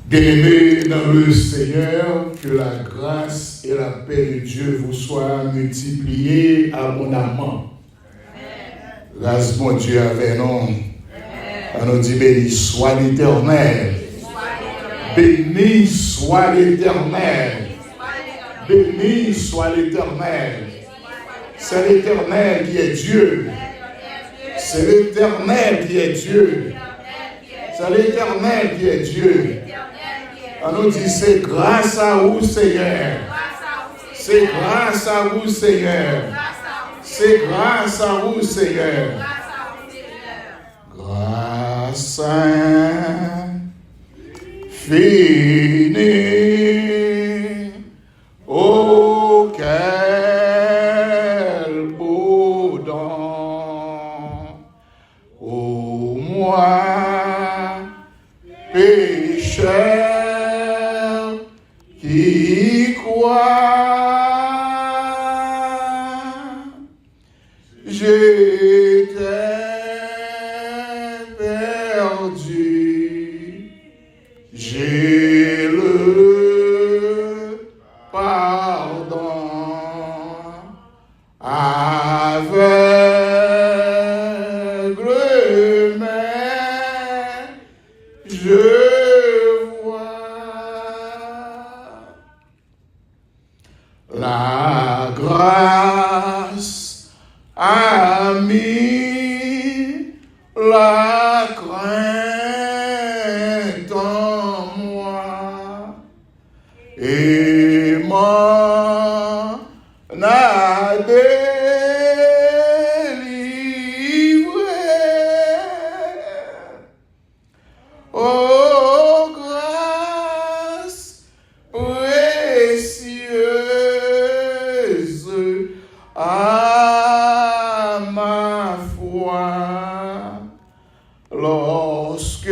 Bien-aimés dans le Seigneur, que la grâce et la paix de Dieu vous soient multipliées abondamment. Grâce mon Dieu avec nous. On nous dit béni soit l'Éternel. Béni soit l'Éternel. Béni soit l'Éternel. C'est l'Éternel qui est Dieu. C'est l'Éternel qui est Dieu. C'est l'Éternel qui est Dieu. On nous dit c'est grâce à vous Seigneur. C'est grâce à vous Seigneur. C'est grâce à vous Seigneur. Grâce infinie. Oh quel beau don. Oh moi pécheur qui croit, j'étais perdu, j'ai le pardon aveugle, mais je la grâce a mis la crainte en moi et m'en a délivré. Oh, grâce précieuse à ma foi, lorsque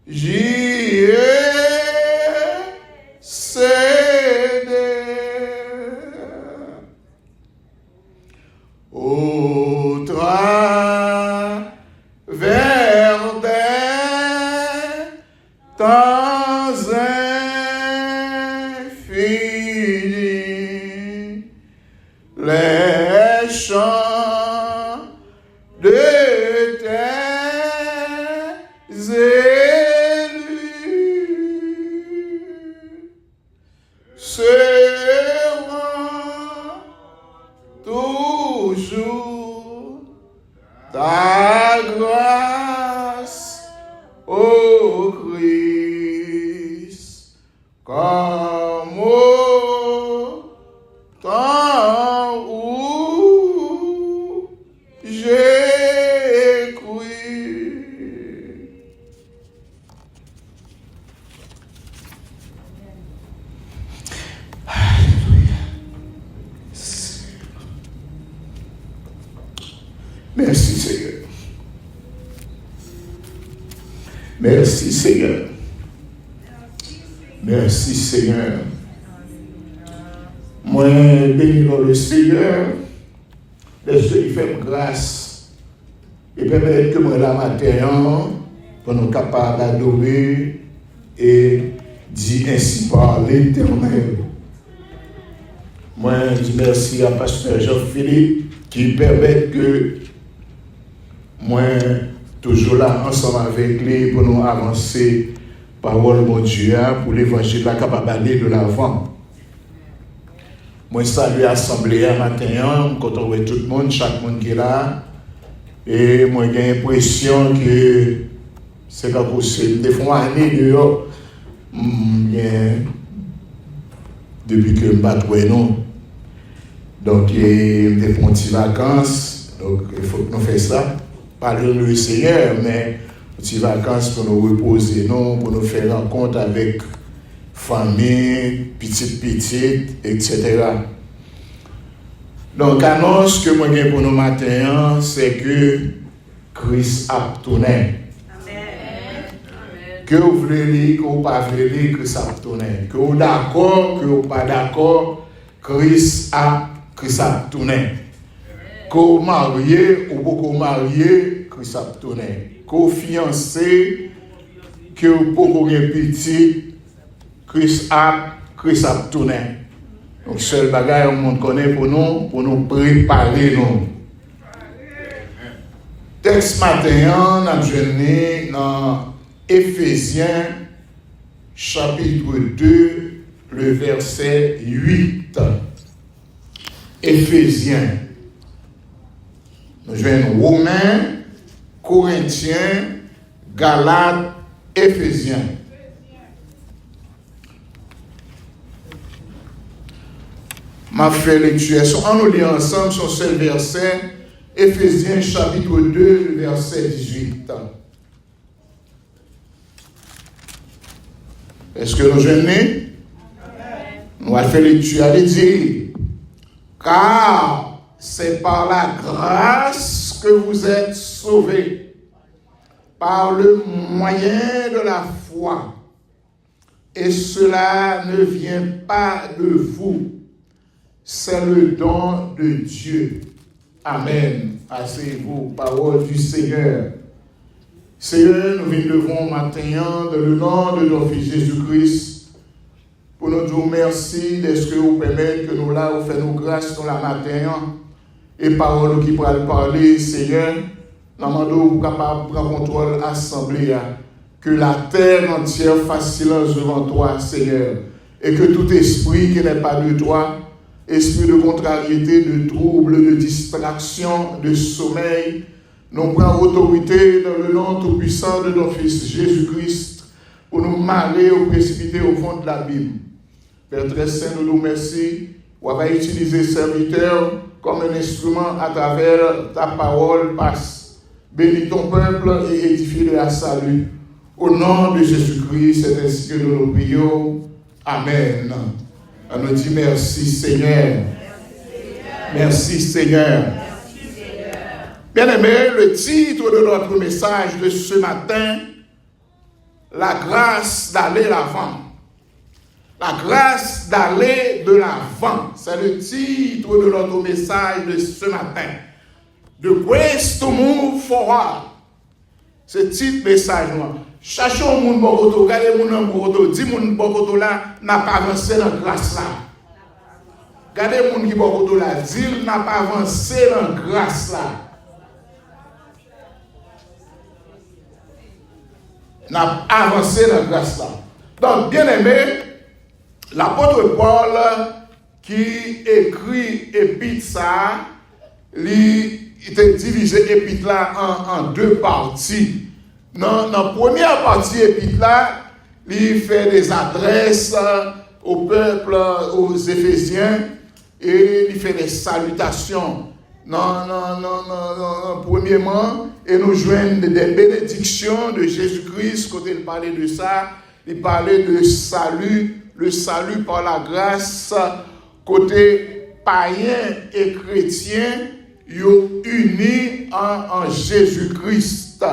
j'y ai cédé. Au travers des temps infinis, les chants de tes élus seront toujours ta grâce, ô Christ, comme au temps où j'ai cru. Merci Seigneur. Merci Seigneur. Merci Seigneur. Moi, béni le Seigneur, laisse-lui faire grâce et permettre que moi la matin, pour nous capables d'adorer et dire ainsi par l'Éternel. Moi, je dis merci à Pasteur Jean-Philippe qui permet que moi, toujours là, ensemble avec lui, pour nous avancer, parole mon Dieu, pour l'évangile, la capable d'aller de l'avant. Moi, salue l'assemblée à matin, quand on voit tout le monde, chaque monde qui est là, et moi, j'ai l'impression que c'est pas possible. Des fois, année dehors, depuis que je ne pas non. Donc, il y a des petites vacances, donc il faut que nous fassions ça. Pas le Seigneur, mais petites vacances pour nous reposer, non, pour nous faire rencontre avec famille, petite, etc. Donc, l'annonce que moi j'ai pour nous matin, c'est que Christ a tourné. Que vous voulez lire, que vous ne pas voulez lire, que ça a tourné. Que vous êtes d'accord, que vous n'êtes pas d'accord, Christ a tourné. Que vous mariez ou beaucoup mariez, Christ a tourné. Qu'au fiancé, que pour qu'on ait petit, Christ a tourné. Donc, seul bagage au monde connaît pour nous préparer nous. Texte matin, on a jeûné dans Éphésiens, chapitre 2, le verset 8. Éphésiens. Nous jouons Romains, Corinthiens, Galates, Éphésiens. Ma fait lecture. On nous lit ensemble son seul verset, Éphésiens chapitre 2, verset 18. Est-ce que nous jeûnons? Nous allons faire lecture. Allez dire, car c'est par la grâce que vous êtes sauvés, par le moyen de la foi. Et cela ne vient pas de vous. C'est le don de Dieu. Amen. Asseyez-vous, parole du Seigneur. Seigneur, nous venons devant matin dans le nom de notre Fils Jésus-Christ pour nous dire merci de ce que vous permettez que nous là, vous faites nos grâces dans la matin et parole qui pourra parler, Seigneur, nous demandons vous capable de prendre contrôle l'assemblée, que la terre entière fasse silence devant toi, Seigneur, et que tout esprit qui n'est pas de toi, esprit de contrariété, de trouble, de distraction, de sommeil, nous prenons autorité dans le nom tout-puissant de notre Fils Jésus-Christ pour nous marrer ou précipiter au fond de l'abîme. Père très saint, nous nous remercions. On va utiliser serviteur comme un instrument à travers ta parole. Passe. Bénis ton peuple et édifie-le à salut. Au nom de Jésus-Christ, c'est ainsi que nous nous prions. Amen. On nous dit merci Seigneur. Merci Seigneur. Bien-aimé, le titre de notre message de ce matin, la grâce d'aller l'avant. La grâce d'aller de l'avant. C'est le titre de notre message de ce matin. The grace to move forward. Ce titre message, cherchons mon bokoto, regardez mon bokoto, dis mon bokoto là, n'a pas avancé dans la grâce là. Regardez mon qui bokoto là, dis n'a pas avancé dans la grâce là. N'a avancé dans la grâce là. Donc, bien aimé, l'apôtre Paul qui écrit épître ça, il était divisé épître là en deux parties. Dans la première partie épître là, il fait des adresses au peuple, aux Éphésiens, et il fait des salutations. Premièrement, et nous joignent des bénédictions de Jésus-Christ. Quand il parlait de ça, il parlait de salut, le salut par la grâce, côté païen et chrétien, unis en Jésus-Christ.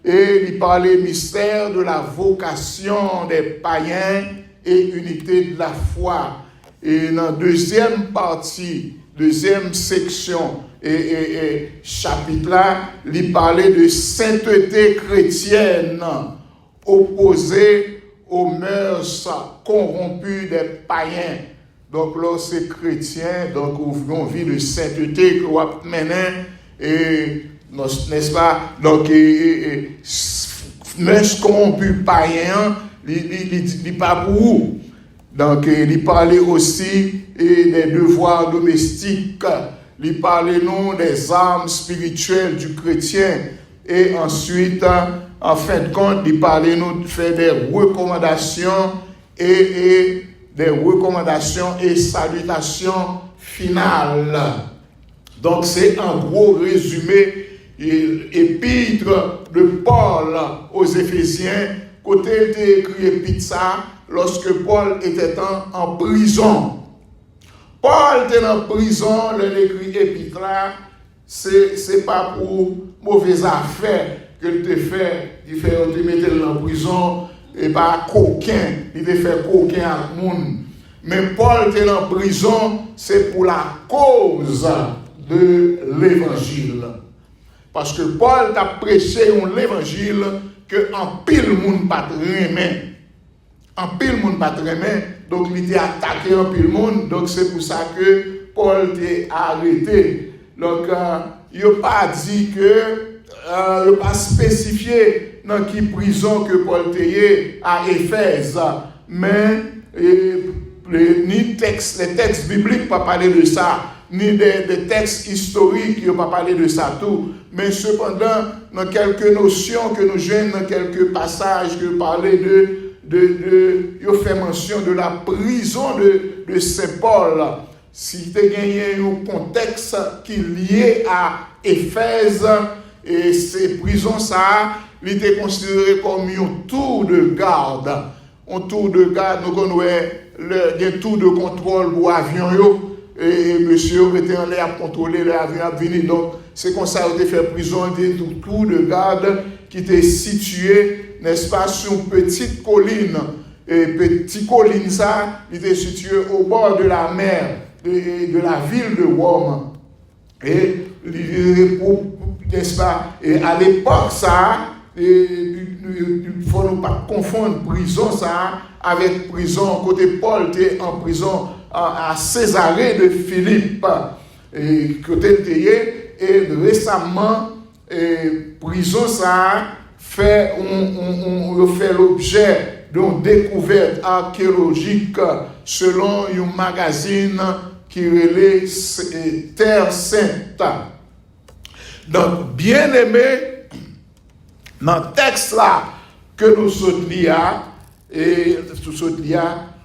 Et il parlait mystère de la vocation des païens et unité de la foi. Et dans la deuxième partie, deuxième section et chapitre là, il parlait de sainteté chrétienne opposée aux mœurs corrompues des païens. Donc là, c'est chrétien, donc on vit de sainteté que l'on mène, et n'est-ce pas? Donc, mœurs corrompues païens, il pas pour vous. Donc, il parlait aussi des devoirs domestiques. Il parlait non des armes spirituelles du chrétien. Et ensuite, en fin de compte, il parlait nous de faire des recommandations et des recommandations et salutations finales. Donc, c'est un gros résumé épître de Paul aux Éphésiens. Côté il était écrit épître ça lorsque Paul était en prison. Paul était en prison, le écrit épître là, c'est pas pour mauvaise affaire qu'il te fait, il fait te mettre en prison et pas coquin, il te fait coquin à monde. Mais Paul était en prison, c'est pour la cause de l'évangile. Parce que Paul t'a prêché l'évangile que en pile monde pas remet. En pile monde pas remet. Donc il était attaqué en pile monde. Donc c'est pour ça que Paul t'est arrêté. Donc il n'a pas dit que il n'a pas spécifié dans quelle prison que Paul était à Éphèse. Mais les textes bibliques pas parler de ça, ni des textes historiques qui n'ont pas parlé de ça tout. Mais cependant, dans quelques notions que nous joignons, dans quelques passages que parler il fait mention de la prison de Saint Paul. Si tu as gagné un contexte qui est lié à Éphèse, et ces prisons, ça, il était considéré comme un tour de garde. Un tour de garde, nous connaissons le tour de contrôle pour l'avion. Et monsieur était en l'air à contrôler l'avion à venir. Donc, c'est comme ça qu'il a fait prison, des tours de garde qui était situé, n'est-ce pas, sur une petite colline. Et petite colline, ça, il était situé au bord de la mer, de la ville de Rome. Et, n'est-ce pas, et à l'époque, ça, il ne faut pas confondre prison, ça, avec prison, côté Paul était en prison à Césarée de Philippe, et côté Théé, et récemment, prison, ça, fait l'objet d'une découverte archéologique selon un magazine qui relève Terre Sainte. Donc, bien aimé, dans le texte là que nous sommes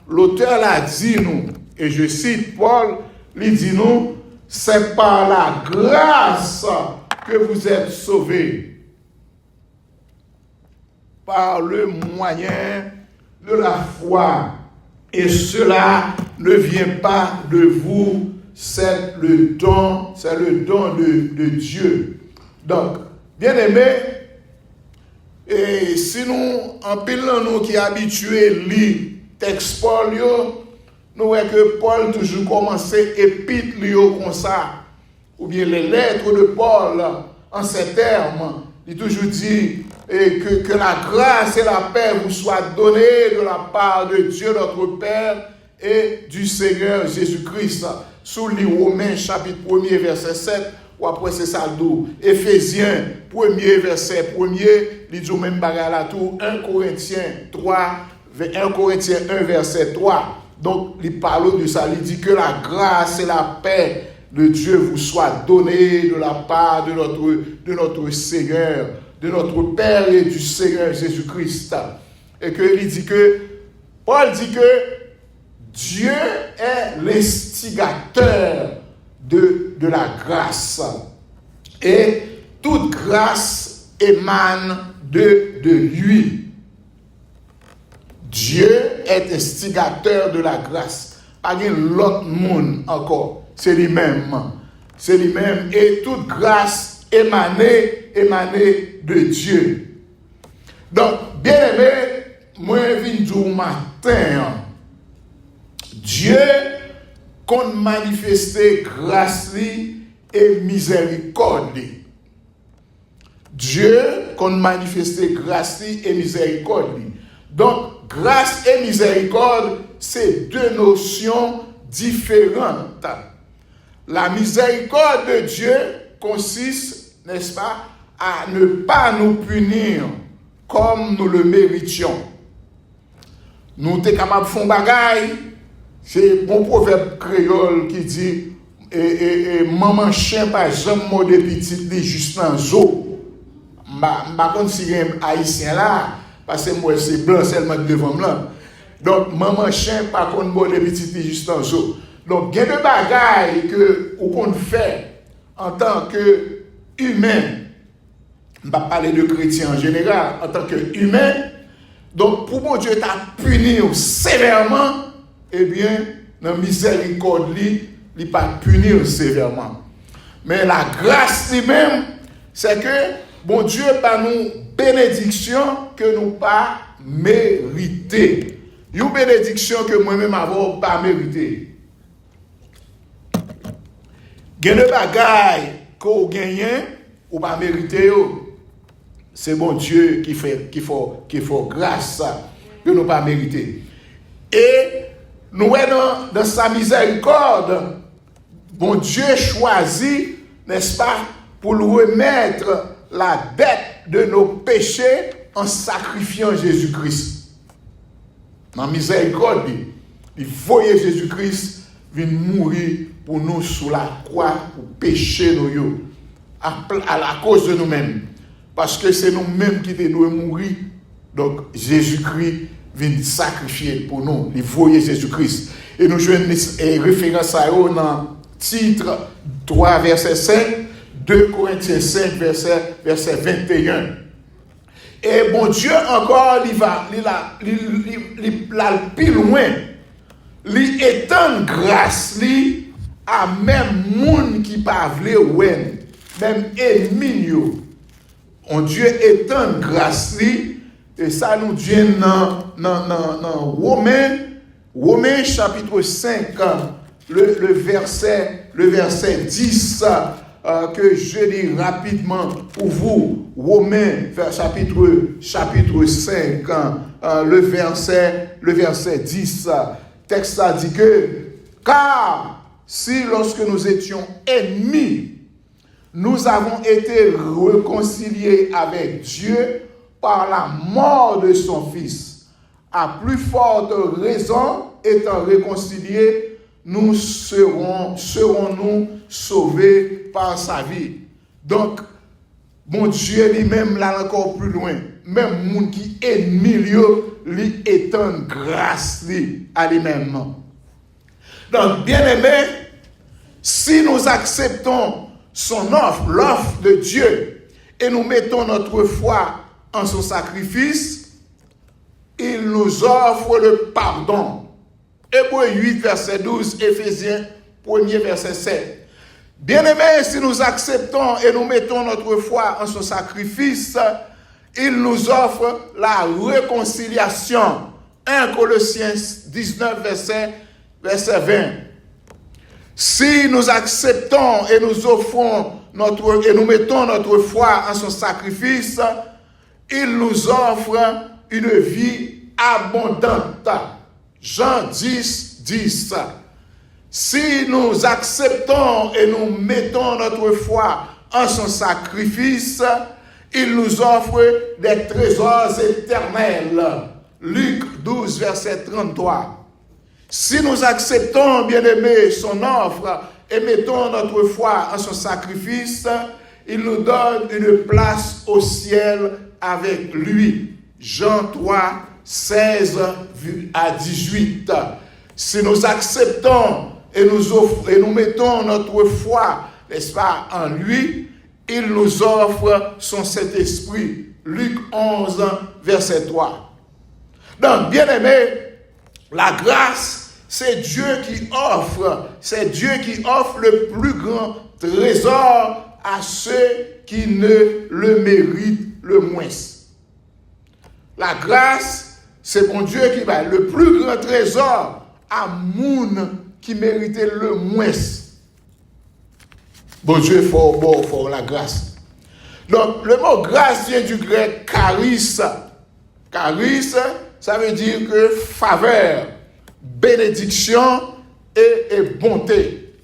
l'auteur l'a dit nous, et je cite Paul, il dit nous, c'est par la grâce que vous êtes sauvés, par le moyen de la foi, et cela ne vient pas de vous, c'est le don de Dieu. Donc, bien aimé, et si nous, en pile nous qui habitués lire texte Paul, nous voyons que Paul toujours commençait épître comme ça, ou bien les lettres de Paul en ces termes. Il toujours dit que la grâce et la paix vous soient données de la part de Dieu notre Père et du Seigneur Jésus-Christ. Sous les Romains chapitre 1er verset 7, ou après c'est ça d'où Éphésiens 1er verset 1er, il dit même bagarre là tout, 1 Corinthiens 1 verset 3. Donc il parle de ça, il dit que la grâce et la paix de Dieu vous soient données de la part de notre Seigneur, de notre Père et du Seigneur Jésus-Christ. Et que il dit que Paul dit que Dieu est l'instigateur de la grâce. Et toute grâce émane de lui. Dieu est instigateur de la grâce. Pas l'autre monde encore. C'est lui-même. C'est lui-même. Et toute grâce émanée de Dieu. Donc, bien aimé, moi, je viens du matin. Dieu compte manifester grâce et miséricorde. Dieu compte manifester grâce et miséricorde. Donc, grâce et miséricorde, c'est deux notions différentes. La miséricorde de Dieu consiste, n'est-ce pas, à ne pas nous punir comme nous le méritions. Nous sommes capables de faire des bagailles. C'est un bon proverbe créole qui dit maman chien par jamais mot de petit juste dans zoo. Ma contre si un haïtien là parce que moi c'est blanc seulement devant moi. Donc maman chien par contre mot de petit juste dans zoo. Donc il y a des bagailles que on fait en tant que humain. On va parler de chrétien en général en tant que humain. Donc pour mon Dieu t'a puni sévèrement. Eh bien, dans la miséricorde, il n'est pas puni sévèrement. Mais la grâce lui-même, c'est que bon Dieu par nous bénédiction que nous pas mérité. Une bénédiction que moi-même n'avons pas mérité. Il y a des bagailles qu'on gagne ou pas mérité, c'est bon Dieu qui fait grâce que nous pas mérité. Et nous dans sa miséricorde, bon Dieu choisit, n'est-ce pas, pour nous remettre la dette de nos péchés en sacrifiant Jésus-Christ. Dans la miséricorde, il voyait Jésus-Christ venir mourir pour nous sous la croix, pour pécher nous, à la cause de nous-mêmes. Parce que c'est nous-mêmes qui devons mourir. Donc Jésus-Christ vient sacrifier pour nous. Il voyait Jésus-Christ. Et nous jouons une référence à eux dans titre 3, verset 5, 2 Corinthiens 5, verset 21. Et bon Dieu encore, il va plus loin. Il étend grâce à même monde qui parle même ennemi. On Dieu étend grâce et ça nous vient dans Romains chapitre 5, le verset 10 que je lis rapidement pour vous. Romains chapitre 5, le verset 10. Texte a dit que car si lorsque nous étions ennemis, nous avons été réconciliés avec Dieu par la mort de son Fils, à plus forte raison, étant réconciliés, nous serons-nous sauvés par sa vie. Donc, mon Dieu lui-même là encore plus loin. Même monde qui est milieu, lui étend grâce à lui-même. Donc, bien aimé, si nous acceptons son offre, l'offre de Dieu, et nous mettons notre foi en son sacrifice, il nous offre le pardon. Hébreux 8, verset 12, Éphésiens 1er, verset 7. Bien-aimés, si nous acceptons et nous mettons notre foi en son sacrifice, il nous offre la réconciliation. 1 Colossiens 19, verset 20. Si nous acceptons et nous offrons et nous mettons notre foi en son sacrifice, il nous offre une vie abondante. Jean 10, 10. Si nous acceptons et nous mettons notre foi en son sacrifice, il nous offre des trésors éternels. Luc 12, verset 33. Si nous acceptons, bien-aimés, son offre et mettons notre foi en son sacrifice, il nous donne une place au ciel avec lui. Jean 3, 16 à 18. Si nous acceptons et nous mettons notre foi, n'est-ce pas, en lui, il nous offre son Saint-Esprit. Luc 11, verset 3. Donc, bien-aimés, la grâce, c'est Dieu qui offre le plus grand trésor à ceux qui ne le méritent le moins. La grâce, c'est bon Dieu qui va le plus grand trésor à moun qui méritait le moins. Bon Dieu, fort la grâce. Donc, le mot grâce vient du grec charis. Charis, ça veut dire que faveur, bénédiction et bonté.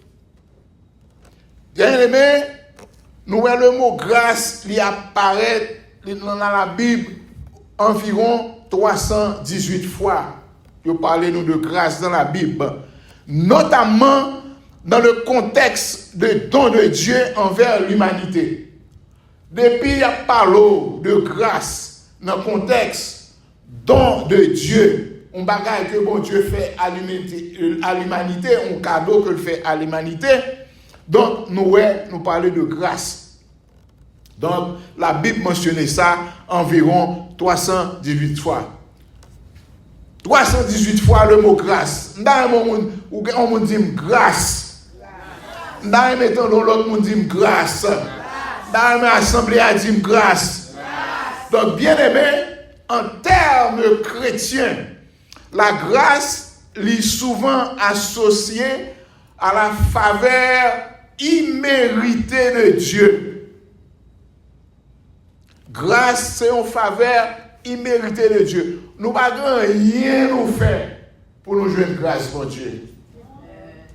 Bien aimé, nous voyons le mot grâce, il apparaît dans la Bible environ 318 fois. Je parle nous de grâce dans la Bible, notamment dans le contexte de don de Dieu envers l'humanité. Depuis il y a parlé de grâce dans le contexte don de Dieu, un bagage que bon Dieu fait à l'humanité, un cadeau que fait à l'humanité. Donc nous parlons de grâce. Donc la Bible mentionnait ça environ 318 fois. 318 fois le mot grâce. Dans on me dit grâce. Dans l'autre on dit grâce. Dans l'assemblée on dit grâce. Donc bien aimé, en termes chrétiens, la grâce est souvent associée à la faveur imméritée de Dieu. grâce, c'est une faveur imméritée de Dieu. Nous n'avons rien nous faire pour nous jouer une grâce, bon Dieu.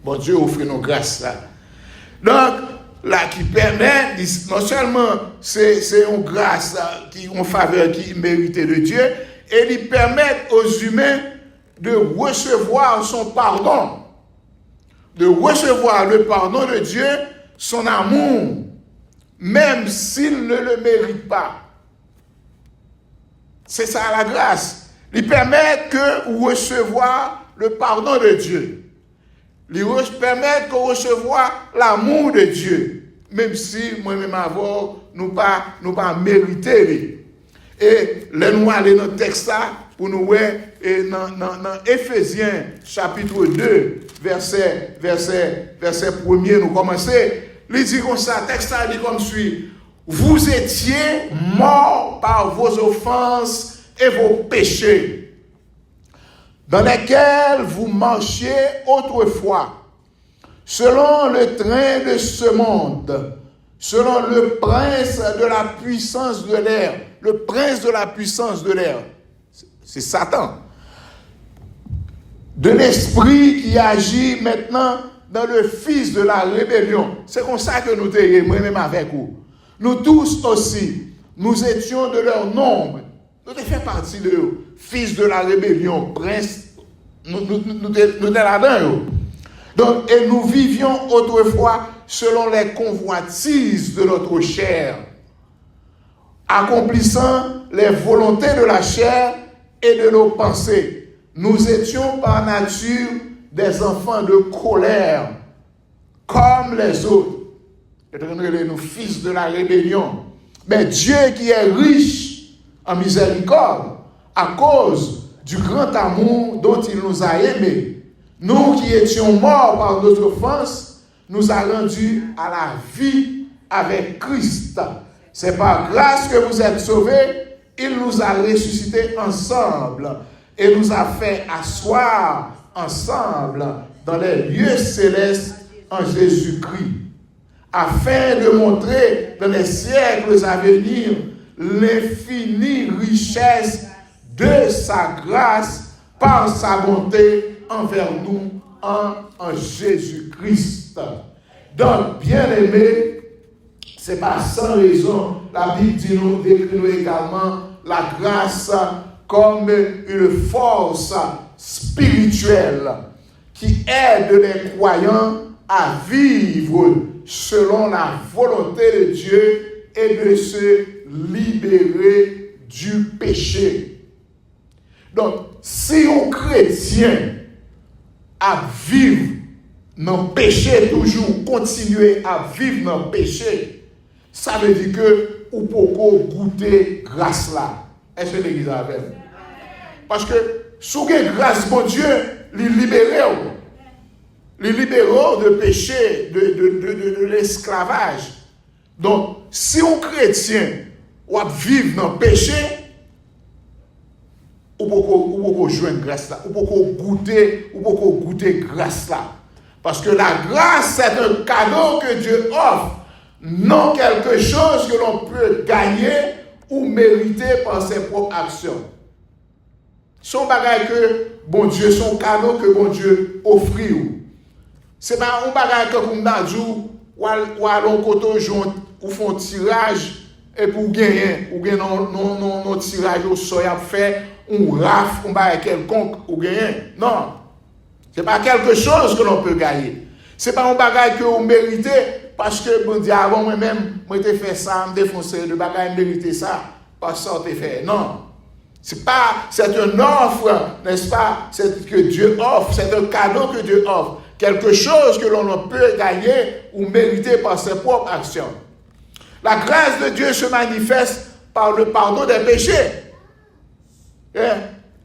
Bon Dieu offre nos grâces là. Donc, là, qui permet, non seulement c'est une grâce, une faveur qui est méritée de Dieu, et il permet aux humains de recevoir son pardon, de recevoir le pardon de Dieu, son amour, même s'il ne le mérite pas. C'est ça la grâce. Il permet que vous recevoir le pardon de Dieu. Il permet de recevoir l'amour de Dieu, même si moi-même avant, nous pas mérité. Et là, nous allons dans le texte là, pour nous voir, dans Éphésiens chapitre 2, verset 1er, nous commençons. Il dit comme ça, le texte là dit comme suit. Vous étiez morts par vos offenses et vos péchés, dans lesquels vous marchiez autrefois, selon le train de ce monde, selon le prince de la puissance de l'air. Le prince de la puissance de l'air, c'est Satan. De l'esprit qui agit maintenant dans le fils de la rébellion. C'est comme ça que nous étions, moi-même avec vous. Nous tous aussi, nous étions de leur nombre. Nous faisons partie de eux. Fils de la rébellion, prince, nous étions là-dedans. Donc, et nous vivions autrefois selon les convoitises de notre chair, accomplissant les volontés de la chair et de nos pensées. Nous étions par nature des enfants de colère, comme les autres. Nous fils de la rébellion. Mais Dieu qui est riche en miséricorde, à cause du grand amour dont il nous a aimés, nous qui étions morts par notre offense, nous a rendus à la vie avec Christ. C'est par grâce que vous êtes sauvés. Il nous a ressuscités ensemble et nous a fait asseoir ensemble dans les lieux célestes en Jésus-Christ, afin de montrer dans les siècles à venir l'infinie richesse de sa grâce par sa bonté envers nous en Jésus-Christ. Donc, bien-aimés, c'est pas sans raison, la Bible décrit nous également la grâce comme une force spirituelle qui aide les croyants à vivre selon la volonté de Dieu et de se libérer du péché. Donc, si un chrétien à vivre dans le péché, toujours continuer à vivre dans le péché, ça veut dire que ou pouvez goûter grâce là. Est-ce que l'église a fait? Parce que sous grâce, mon Dieu, les libérer de péché, de l'esclavage. Donc, si un chrétien vit dans le péché, ou pouvez jouer grâce là, ou pouvez goûter grâce là. Parce que la grâce, c'est un cadeau que Dieu offre, non quelque chose que l'on peut gagner ou mériter par ses propres actions. Son bagage que bon Dieu, son cadeau que bon Dieu offre. C'est pas un bagage que comme d'ajou ou allons côté ou font tirage et pour gagner ou gagner non tirage au sol à faire un raf un bagage quelconque ou gagner. Non. C'est pas quelque chose que l'on peut gagner. C'est pas un bagage que on mérite parce que bon Dieu avant moi-même moi t'ai fait ça, me défoncer le bagage mériter ça parce que ça t'ai fait. Non. C'est une offre, n'est-ce pas? C'est que Dieu offre, c'est un cadeau que Dieu offre. Quelque chose que l'on peut gagner ou mériter par ses propres actions. La grâce de Dieu se manifeste par le pardon des péchés. Et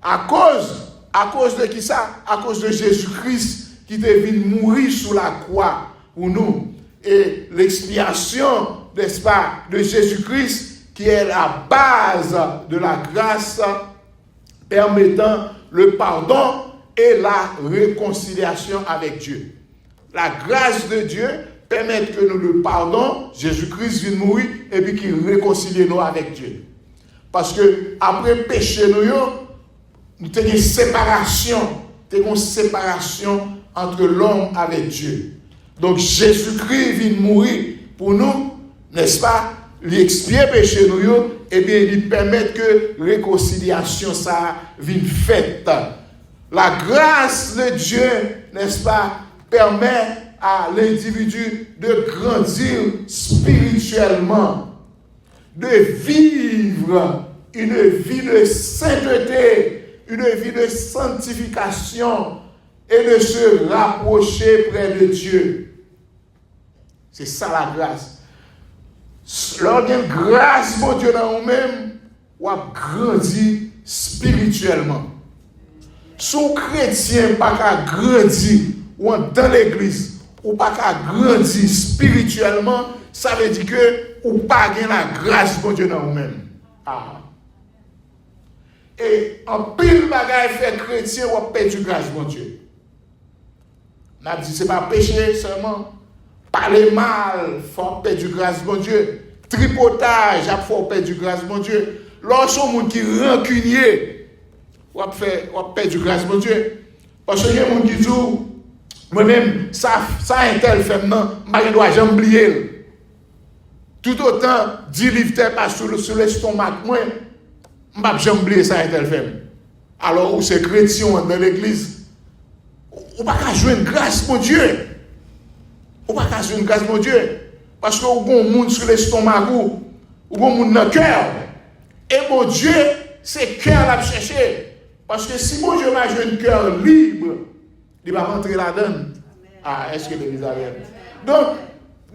à cause de qui ça? À cause de Jésus-Christ qui est venu mourir sous la croix pour nous. Et l'expiation, n'est-ce pas, de Jésus-Christ qui est la base de la grâce permettant le pardon et la réconciliation avec Dieu. La grâce de Dieu permettre que nous le pardon, Jésus-Christ vient mourir et puis qu'il réconcilie nous avec Dieu. Parce que après péché, nous avons une séparation entre l'homme avec Dieu. Donc Jésus-Christ vient mourir pour nous, n'est-ce pas, lui expier péché nous et bien lui permettre que réconciliation ça vienne faite. La grâce de Dieu, n'est-ce pas, permet à l'individu de grandir spirituellement, de vivre une vie de sainteté, une vie de sanctification et de se rapprocher près de Dieu. C'est ça la grâce. Lorsqu'il y a une grâce, mon Dieu, dans nous-mêmes, on a grandi spirituellement. Son chrétien pas qu'à grandir ou dans l'église ou pas qu'à grandir spirituellement, ça veut dire que ou pas gagner la grâce de Dieu dans vous-même. Ah. Et en pile bagaille fait chrétien ou perdu grâce de Dieu. On a dit c'est pas péché seulement. Parler mal, faut perdre grâce de Dieu. Tripotage, faut perdre grâce de Dieu. Lorsqu'on monde qui rancunier ou perdre grâce de Dieu. Parce que y a des gens qui disent moi-même, ça un tel fait, non, je ne dois jamais oublier. Tout autant, 10 livres pas sur l'estomac, moi, je ne dois jamais oublier ça un tel fait. Alors, où c'est chrétien dans l'église, on ne peut pas jouer une grâce, mon Dieu. On ne peut pas jouer une grâce, mon Dieu. Parce que vous avez un monde sur l'estomac, vous avez un monde dans le cœur. Et mon Dieu, c'est cœur à chercher. Parce que si mon Dieu m'a joué un cœur libre, il va rentrer là-dedans. Ah, est-ce que l'Église a bien? Donc,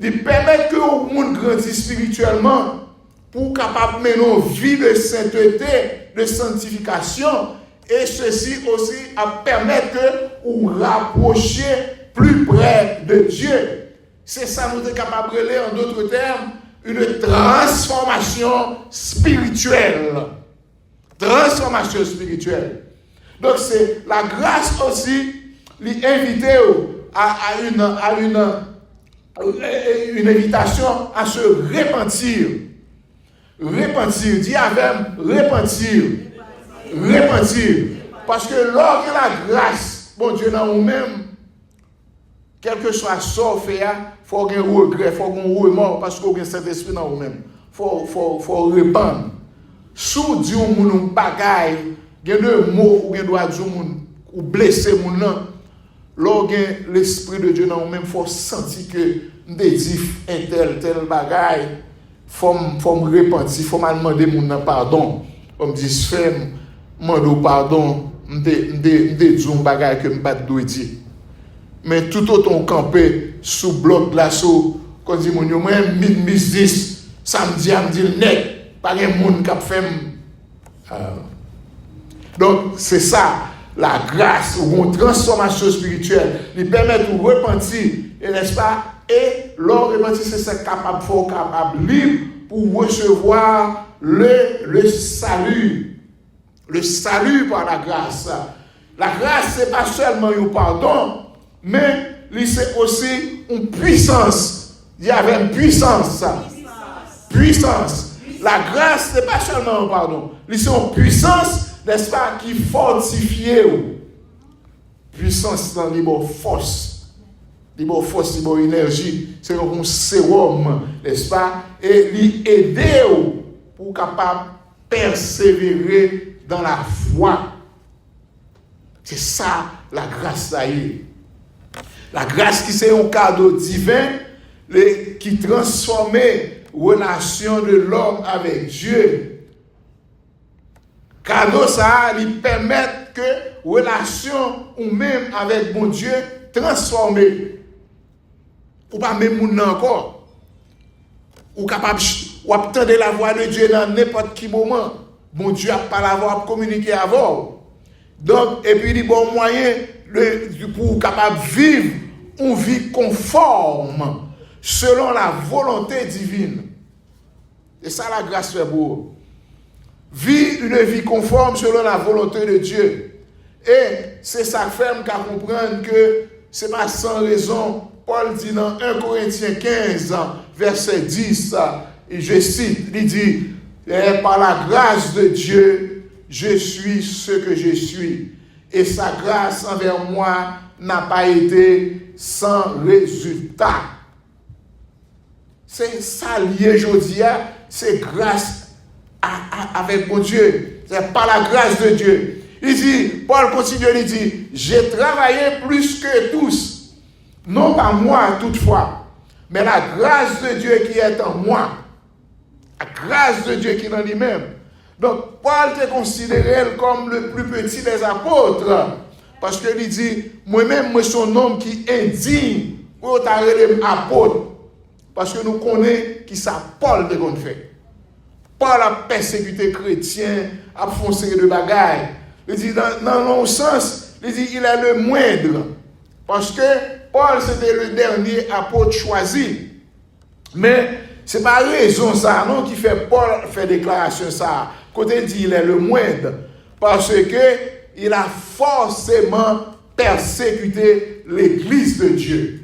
il permet que le monde grandisse spirituellement pour capable mener une vie de sainteté, de sanctification, et ceci aussi à permettre que vous rapprochiez plus près de Dieu. C'est ça nous sommes capables de lire en d'autres termes, une transformation spirituelle. Transformation spirituelle. Donc c'est la grâce aussi l'inviter à une invitation à se repentir. Repentir, dis avec repentir. Repentir. Parce que lorsque la grâce, bon Dieu, dans nous-mêmes, quel que soit ce qu'on fait, il faut qu'il y ait un regret, il faut qu'il y ait un remords, parce qu'il y a un Saint-Esprit dans nous-mêmes. Il faut répandre. Sous Dieu, mon bagaille, il y a des mots où il doit dire ou blesser mon nom. Lorsque l'Esprit de Dieu dans nous-mêmes, il faut sentir que des diffs, un tel bagaille, il faut me repentir, il faut me demander mon pardon. On me dit, fais, demande pardon, je dis un bagaille que je ne peux pas dire. Mais tout autant camper sous bloc glaço, quand dit mon moi business samedi à me dit net, pas un monde qui a fait. Donc c'est ça la grâce ou une transformation spirituelle, il permet de repentir et n'est-ce pas, et leur repentir c'est ça capable libre pour recevoir le salut par la grâce. La grâce c'est pas seulement un pardon, mais c'est aussi une puissance. Il y avait une puissance. Puissance. La grâce, ce n'est pas seulement un pardon. C'est une puissance, n'est-ce pas, qui fortifie. Puissance dans les force. Les force, les énergie. C'est un sérum, n'est-ce pas? Et l'aider pour capable persévérer dans la foi. C'est ça, la grâce d'ailleurs. La grâce qui c'est un cadeau divin qui transformait la relation de l'homme avec Dieu. Cadeau ça, il permet que la relation ou même avec mon Dieu transformée. Ou pas même moun encore. Ou capable ou attendre la voix de Dieu dans n'importe quel moment. Mon Dieu a pas la voix pour communiquer avec. Donc et puis il bon moyen pour capable vivre une vie conforme selon la volonté divine. Et ça la grâce fait beau. Vivre une vie conforme selon la volonté de Dieu. Et c'est ça fait qu'à comprendre que c'est pas sans raison Paul dit dans 1 Corinthiens 15, verset 10, et je cite, il dit, par la grâce de Dieu, je suis ce que je suis. Et sa grâce envers moi n'a pas été sans résultat. C'est ça lié aujourd'hui, c'est grâce avec mon Dieu. C'est par la grâce de Dieu. Il dit, Paul continue, il dit, j'ai travaillé plus que tous. Non pas moi toutefois, mais la grâce de Dieu qui est en moi. La grâce de Dieu qui est en lui-même. Donc, Paul te considéré comme le plus petit des apôtres. Parce qu'il dit, moi-même, moi, je suis un homme qui est indigne pour t'arrêter apôtre. Parce que nous connaissons qui ça Paul de qu'on fait. Paul a persécuté les chrétiens, a foncé de bagailles. Il dit, dans un sens, il dit, il est le moindre. Parce que Paul, c'était le dernier apôtre choisi. Mais ce n'est pas raison ça, non, qui fait Paul fait déclaration ça. Côté il dit, il est le moindre. Parce que il a forcément persécuté l'église de Dieu.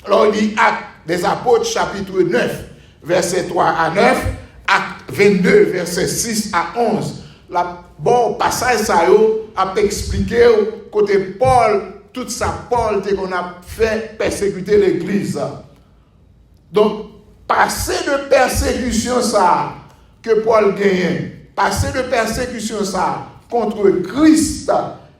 Alors il dit, Actes des apôtres, chapitre 9, verset 3 à 9, Actes 22, verset 6 à 11. Bon passage ça a expliqué côté Paul, toute sa Paul qu'on a fait persécuter l'église. Donc, passer de persécution ça que Paul gagne, passer de persécution ça contre Christ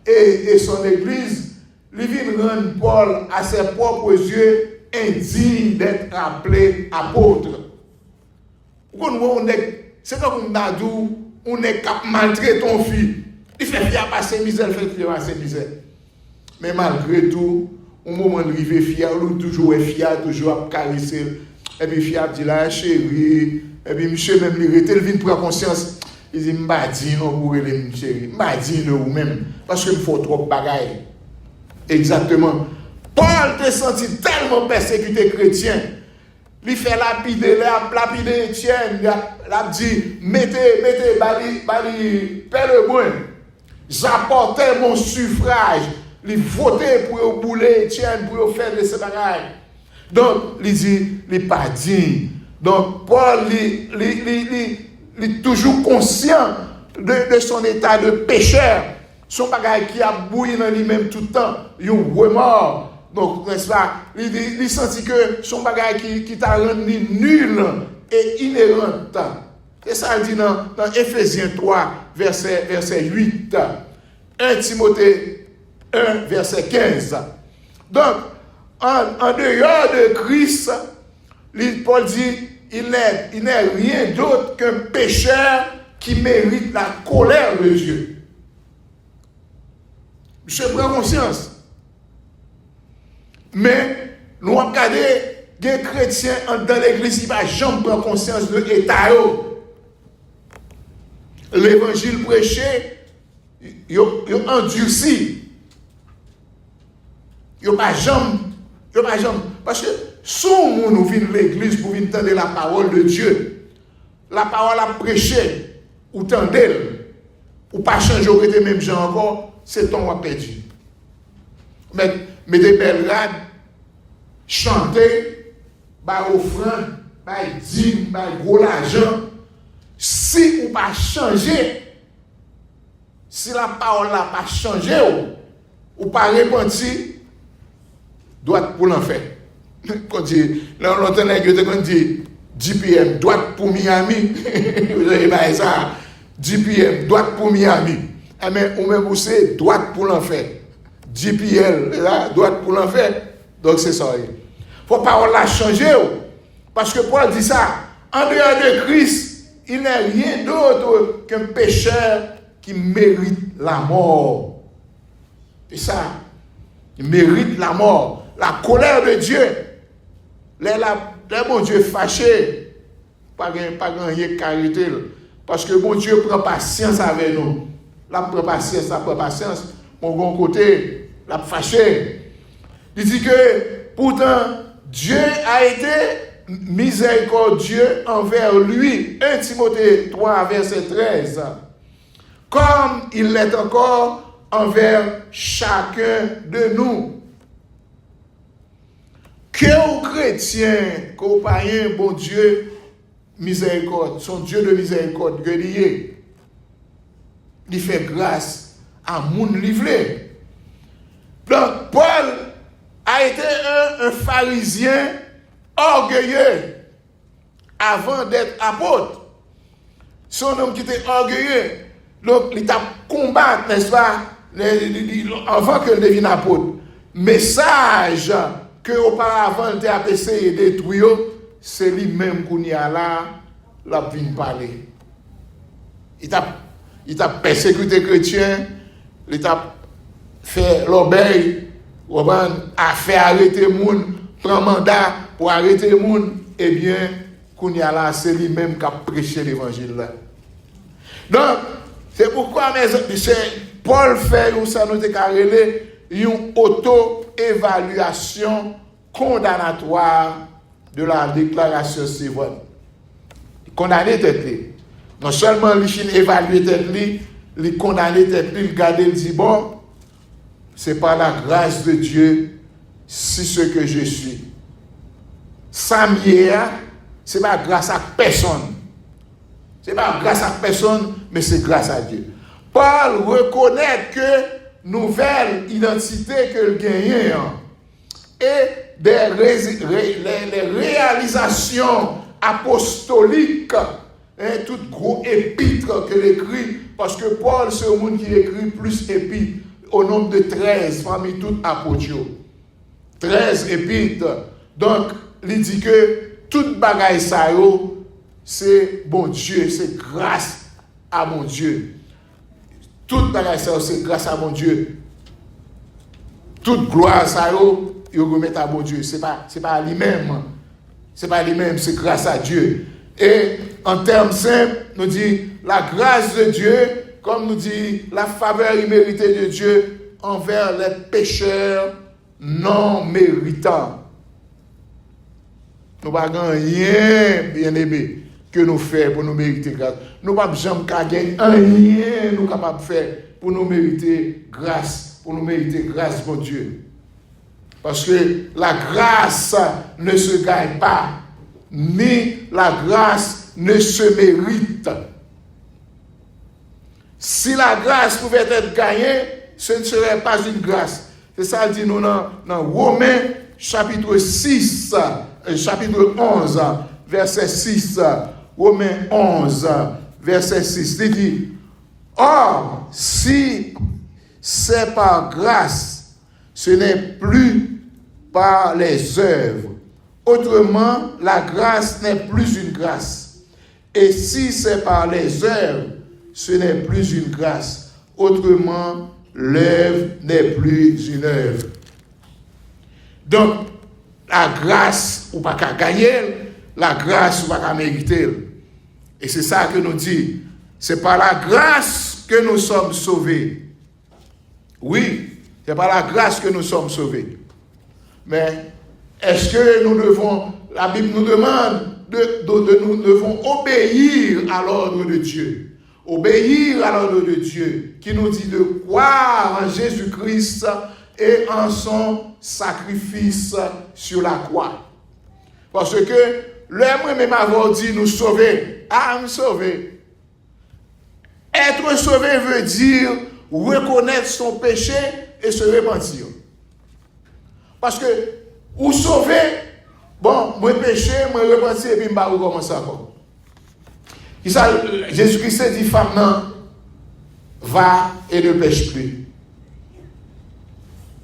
et son église, il vient rendre Paul à ses propres yeux indigne d'être appelé apôtre. C'est comme on est cap maltraiter ton fils. Il fait fier passer misère, il fait fier passer misère. Mais malgré tout, au moment de arriver fier, il toujours est fier, toujours à caresser. Et puis fier dit là, chérie. Et puis monsieur même il vient prendre conscience. Il dit, m'a dit non pour les chérie. M'a dit non ou même. Parce qu'il me faut trop de bagailles. Exactement. Paul te senti tellement persécuté chrétien. Il fait lapider Étienne. Il a dit, mettez, père le bon. J'apportais mon suffrage. Il votait pour bouler Étienne, pour faire de ces bagailles. Donc, il dit, il n'est pas digne. Donc, Paul, il est toujours conscient de son état de pécheur. Son bagaille qui a bouilli dans lui-même tout le temps. Il est remords. Donc, n'est-ce pas? Il sentit que son bagaille qui t'a rendu nul et inhérente. C'est ça, il dit dans Éphésiens 3, verset 8. 1 Timothée 1, verset 15. Donc, en dehors de Christ, Paul dit, il n'est rien d'autre qu'un pécheur qui mérite la colère de Dieu. Je prends conscience. Mais nous avons regardé des chrétiens dans l'église qui ne vont jamais prendre conscience de l'état. L'évangile prêché, il a endurci. Il n'y a pas jamais. Parce que si nous venons de l'église pour venir entendre la parole de Dieu, la parole a prêché, ou tendez, ou pas changer au côté même gens encore, c'est ton à perdu. Mais des belles rades, chanter, offrande, dîme, gros l'argent, si ou pas changer, si la parole n'a pas changé, ou pas repenti, droite pour l'enfer. Quand dit, l'autre nègre dit 10 PM, droite pour Miami. Vous avez pas ça. 10 PM, droite pour Miami. Mais ou même vous c'est droite pour l'enfer. 10 PM, droite pour l'enfer. Donc c'est ça. Faut pas la changer. Parce que Paul dit ça. En dehors de Christ, il n'est rien d'autre qu'un pécheur qui mérite la mort. C'est ça. Il mérite la mort. La colère de Dieu. Les bon Dieu fâché. Pas gagner carité. Parce que bon Dieu prend patience avec nous. La prend patience. Mon bon côté, la fâché. Il dit que pourtant, Dieu a été miséricordieux envers lui. 1 Timothée 3, verset 13. Comme il l'est encore envers chacun de nous. Que aux chrétiens, qu'aux païens, bon Dieu, miséricorde, son Dieu de miséricorde, que lié, il fait grâce à moun livré. Donc, Paul a été un pharisien orgueilleux avant d'être apôtre. Son homme qui était orgueilleux. Donc, il a combattu, n'est-ce pas, avant qu'il devienne apôtre. Message que auparavant il a essayé de détruire, c'est lui-même qu'on y a là, la vient parler. Il a persécuté les chrétiens, il a fait l'obéi, a fait arrêter les gens, prend mandat pour arrêter les gens, eh bien, qu'on y a là, c'est lui-même qui a prêché l'évangile là. Donc, c'est pourquoi Paul fait ou ça nous déclaré une auto-évaluation condamnatoire de la déclaration suivante. Condamner tête. Non seulement il évalue tête, il condamne tête, il garde, il dit bon, c'est par la grâce de Dieu si ce que je suis. Ça c'est pas grâce à personne. C'est pas grâce à personne, mais c'est grâce à Dieu. Paul reconnaît que nouvelle identité que le gagne et les réalisations apostoliques, tout gros épître que l'écrit, parce que Paul c'est au monde qui écrit plus épîtres, au nombre de 13, parmi toutes apôtres. 13 épîtres. Donc, il dit que toute bagaille ça c'est bon Dieu, c'est grâce à mon Dieu. Toute bagaille ça c'est grâce à mon Dieu. Toute gloire ça il remet à bon Dieu, c'est pas lui-même. C'est pas lui-même, c'est grâce à Dieu. Et en termes simples, nous dit la grâce de Dieu, comme nous dit la faveur imméritée de Dieu envers les pécheurs non méritants. Nous n'avons rien, bien aimé, que nous faisons pour nous mériter grâce. Nous n'avons jamais gagné rien nous capables de faire pour nous mériter grâce, mon Dieu. Parce que la grâce ne se gagne pas, ni la grâce ne se mérite. Si la grâce pouvait être gagnée, ce ne serait pas une grâce. C'est ça dit nous dans Romains chapitre 6, chapitre 11, verset 6. Romains 11, verset 6. Il dit, or, si c'est par grâce, ce n'est plus par les œuvres. Autrement, la grâce n'est plus une grâce. Et si c'est par les œuvres, ce n'est plus une grâce. Autrement, l'œuvre n'est plus une œuvre. Donc, la grâce, ou pas qu'à gagner, la grâce, ou pas qu'à mériter. Et c'est ça que nous dit. C'est par la grâce que nous sommes sauvés. Oui, c'est par la grâce que nous sommes sauvés. Mais est-ce que nous devons, la Bible nous demande, nous devons obéir à l'ordre de Dieu. Obéir à l'ordre de Dieu, qui nous dit de croire en Jésus-Christ et en son sacrifice sur la croix. Parce que l'homme même avoir dit nous sauver, nous sauver. Être sauvé veut dire reconnaître son péché et se repentir. Parce que, ou sauver, bon, moi péché, moi repentir et puis je recommence encore. Jésus-Christ dit, femme, non, va et ne pêche plus.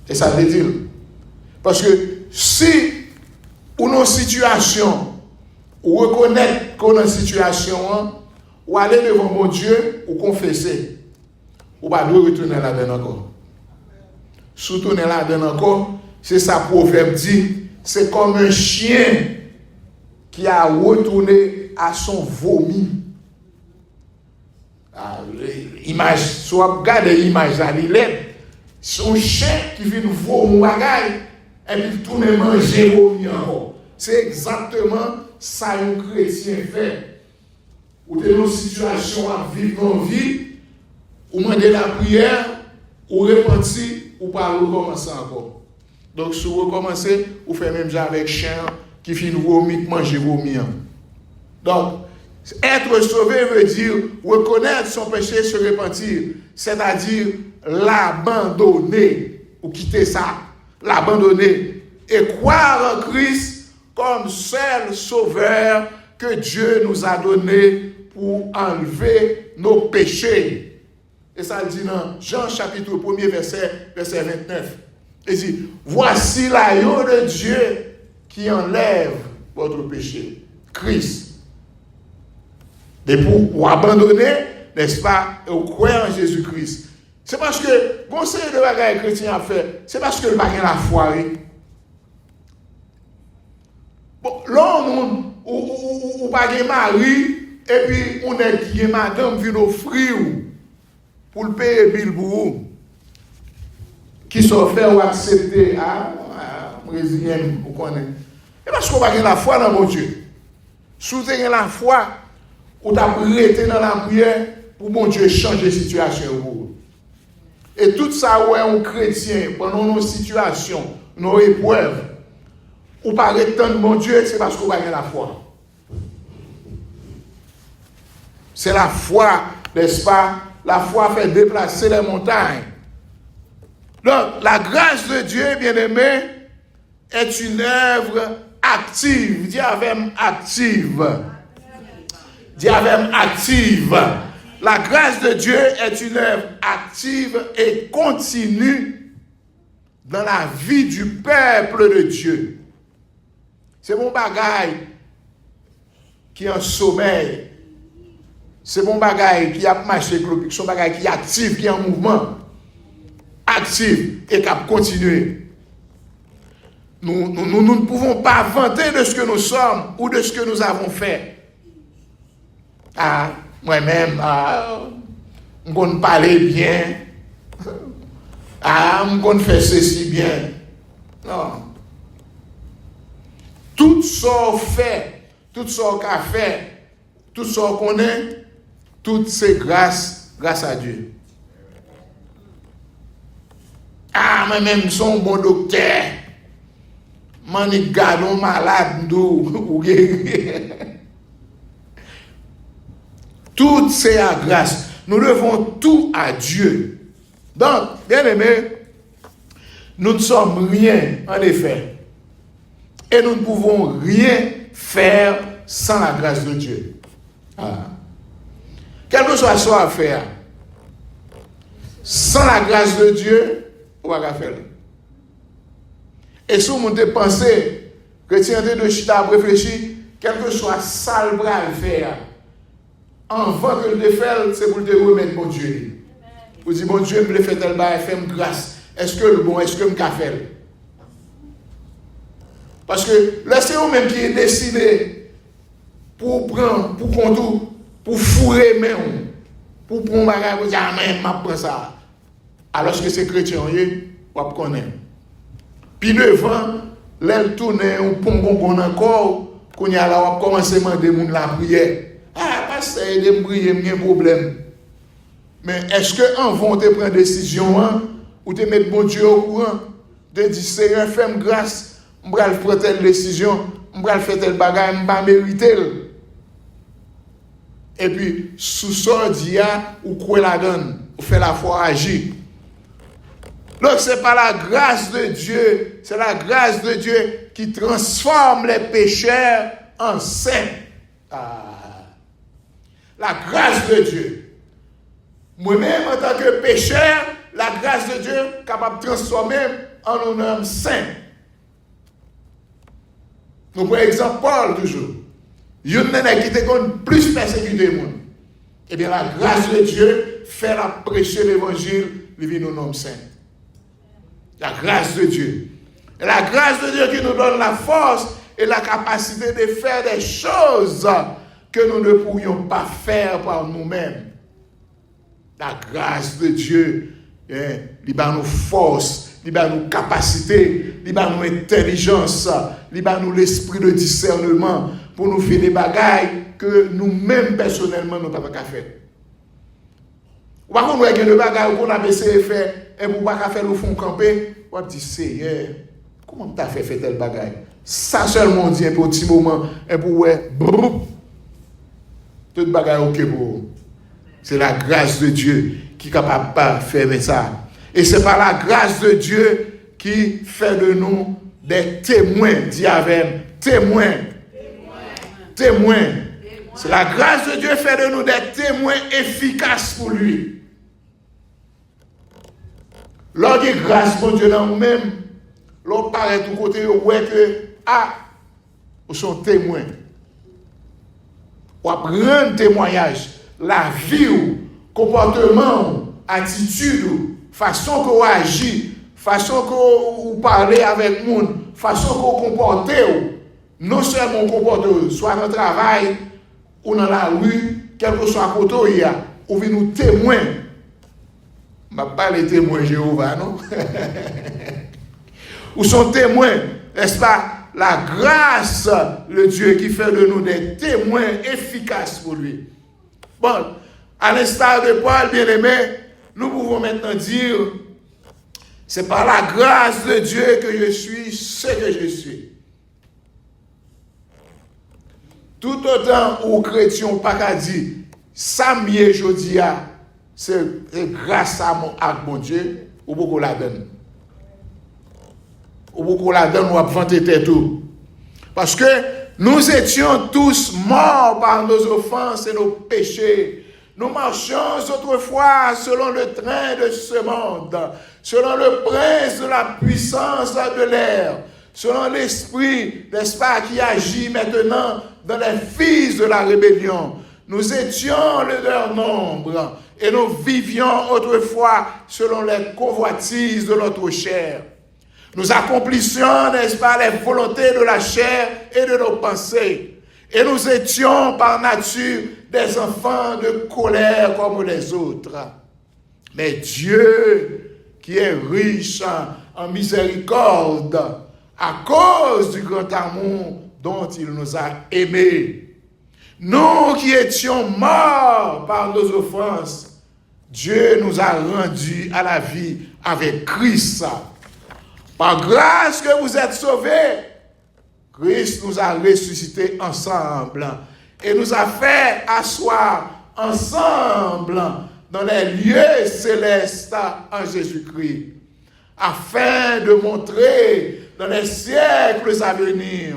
Et ça veut dire, parce que si, ou nos situations, ou reconnaître qu'on est en situation, ou aller devant mon Dieu, ou confesser, ou pas de retourner là-dedans encore. Si retourner là-dedans encore, c'est ça proverbe dit, c'est comme un chien qui a retourné à son vomi. Image, soit regardez l'image à l'île, son chien qui vient vomir bagaille et puis tourner manger vomi encore. C'est exactement ça un chrétien fait. Ou dans une situation à vivre dans la vie, ou demander la prière, ou repentir, ou pas recommencer encore. Donc, si vous recommencez, vous faites même ça avec chien qui finit vomir, manger vomir. Donc, être sauvé veut dire reconnaître son péché, se repentir, c'est-à-dire l'abandonner ou quitter ça, l'abandonner et croire en Christ comme seul sauveur que Dieu nous a donné pour enlever nos péchés. Et ça le dit dans Jean chapitre 1er verset 29. Il dit, voici l'agneau de Dieu qui enlève votre péché. Christ. Et pour abandonner, n'est-ce pas, et croire en Jésus-Christ. C'est parce que, conseil de bagaille chrétien a fait, c'est parce que le bagage a foiré. Bon, là, on bagage mari, et puis on est qui est madame, vient offrir pour le payer bilbou. Qui sont faits ou accepter brésilien, vous connaissez. Et parce qu'on a la foi dans mon Dieu. Si vous avez la foi, vous avez été dans la prière pour mon Dieu changer la situation. Et tout ça, ouais, un chrétien, pendant nos situations, nos épreuves, ou pas de mon Dieu, c'est parce qu'on a la foi. C'est la foi, n'est-ce pas? La foi fait déplacer les montagnes. Donc, la grâce de Dieu, bien-aimé, est une œuvre active. Diavème active. Diavème active. La grâce de Dieu est une œuvre active et continue dans la vie du peuple de Dieu. C'est mon bagaille qui est en sommeil. C'est mon bagaille qui a marché, c'est mon bagaille qui est actif, qui est en mouvement. Actif et qui a continué. Nous ne pouvons pas vanter de ce que nous sommes ou de ce que nous avons fait. Moi-même, je parler bien. Je fais ceci bien. Non. Tout ce qu'on fait, tout ce qu'on a fait, tout ce qu'on connaît, toutes ces grâces à Dieu. Moi-même, je suis un bon docteur. Je suis un gardon malade. Tout c'est à grâce. Nous devons tout à Dieu. Donc, bien aimé, nous ne sommes rien, en effet. Et nous ne pouvons rien faire sans la grâce de Dieu. Quel que soit ce qu'on va faire, sans la grâce de Dieu, on va pas faire. Et si vous avez pensé, chrétien de chita réfléchi, quel que soit ça le bras à faire, avant que le faire, c'est pour te remettre mon Dieu. Vous dites, bon Dieu, me le fait tel bas, fait grâce. Est-ce que le bon, est-ce que me qu'a fait? Parce que là, c'est vous-même qui est décidé pour prendre, pour contour, pour fourrer même, pour prendre un bagage, pour dire, ah, mais je prends ça. Alors que c'est chrétien, on connaît. Puis devant, l'aile tourne, on pont encore, qu'on y a là, on commence à demander la prière. Parce que c'est de prier, il y a un problème. Mais est-ce qu'en vont te prendre décision, ou te mettre mon Dieu au courant, de dire, Seigneur, fais-moi grâce, je vais prendre telle décision, je vais faire tel bagage, je ne vais pas mériter. Et puis, sous ça, dia ou quoi la donne, ou fait la foi agir. Donc, ce n'est pas la grâce de Dieu, c'est la grâce de Dieu qui transforme les pécheurs en saints. La grâce de Dieu. Moi-même, en tant que pécheur, la grâce de Dieu est capable de transformer en un homme saint. Nous prenons exemple Paul toujours. Il y a un qui était plus persécuté. Eh bien, la grâce de Dieu fait la prêcher l'évangile, il vit un homme saint. La grâce de Dieu. Et la grâce de Dieu qui nous donne la force et la capacité de faire des choses que nous ne pourrions pas faire par nous-mêmes. La grâce de Dieu, il a nos forces, il a nos capacités, il a nos intelligences, il a nous l'esprit de discernement pour nous faire des bagailles que nous-mêmes personnellement nous ne pouvons pas faire. Par contre, nous avons des bagailles qu'on a essayé de faire et pour ne pas faire le fond camper, on dit Seigneur, Comment tu as fait tel bagaille? Ça seulement dit un petit moment, un peu ouais, tout bagaille ok pour vous. C'est la grâce de Dieu qui est capable de faire ça. Et c'est par la grâce de Dieu qui fait de nous des témoins, dit avec témoins. C'est la grâce de Dieu qui fait de nous des témoins efficaces pour lui. Lors de grâce pour Dieu dans nous-mêmes, l'on paraît tout côté, ouais que, nous sommes témoins. On prend témoignage, la vie, comportement, attitude, façon qu'on agit, façon qu'on parle avec le monde, façon qu'on comporte, non seulement comporte, soit dans le travail ou dans la rue, quel que soit le côté, ou vient nous témoins. Je ne vais pas les témoins Jéhovah, non? Ou sont témoins, n'est-ce pas? La grâce, le Dieu qui fait de nous des témoins efficaces pour lui. Bon, à l'instar de Paul, bien-aimé, nous pouvons maintenant dire, c'est par la grâce de Dieu que je suis ce que je suis. Tout autant où chrétien pas qu'à dire, ça mieux je dis, c'est grâce à mon Dieu, ou beaucoup la donne. Ou beaucoup la donne, ou à vanter tout. Parce que nous étions tous morts par nos offenses et nos péchés. Nous marchions autrefois selon le train de ce monde, selon le prince de la puissance de l'air, selon l'esprit, n'est-ce pas, qui agit maintenant dans les fils de la rébellion. Nous étions leur nombre et nous vivions autrefois selon les convoitises de notre chair. Nous accomplissions, n'est-ce pas, les volontés de la chair et de nos pensées. Et nous étions par nature des enfants de colère comme les autres. Mais Dieu, qui est riche en miséricorde, à cause du grand amour dont il nous a aimés, nous qui étions morts par nos offenses, Dieu nous a rendus à la vie avec Christ. Par grâce que vous êtes sauvés, Christ nous a ressuscités ensemble et nous a fait asseoir ensemble dans les lieux célestes en Jésus-Christ, afin de montrer dans les siècles à venir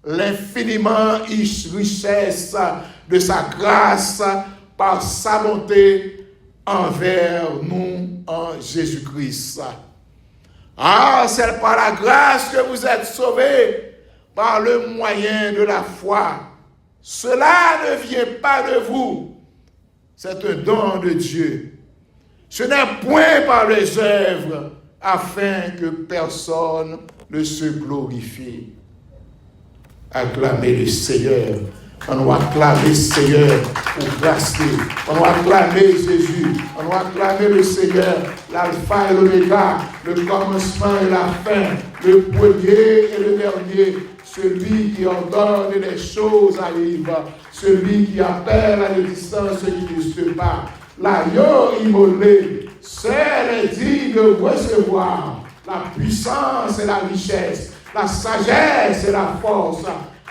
l'infiniment richesse de sa grâce par sa bonté envers nous en Jésus-Christ. C'est par la grâce que vous êtes sauvés par le moyen de la foi. Cela ne vient pas de vous. C'est un don de Dieu. Ce n'est point par les œuvres afin que personne ne se glorifie. Acclamez le Seigneur. On doit acclamer le Seigneur pour grâce. On doit acclamer Jésus. On doit acclamer le Seigneur, l'alpha et l'oméga, le commencement et la fin, le premier et le dernier, celui qui ordonne les choses à vivre, celui qui appelle à l'existence ce qui n'existe pas. L'agneau immolé, c'est digne de recevoir la puissance et la richesse, la sagesse et la force,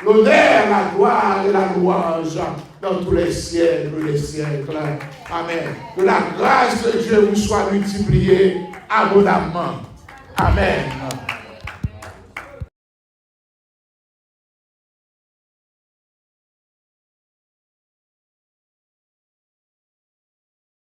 l'honneur, la gloire et la louange dans tous les siècles des siècles. Amen. Que la grâce de Dieu vous soit multipliée abondamment. Amen.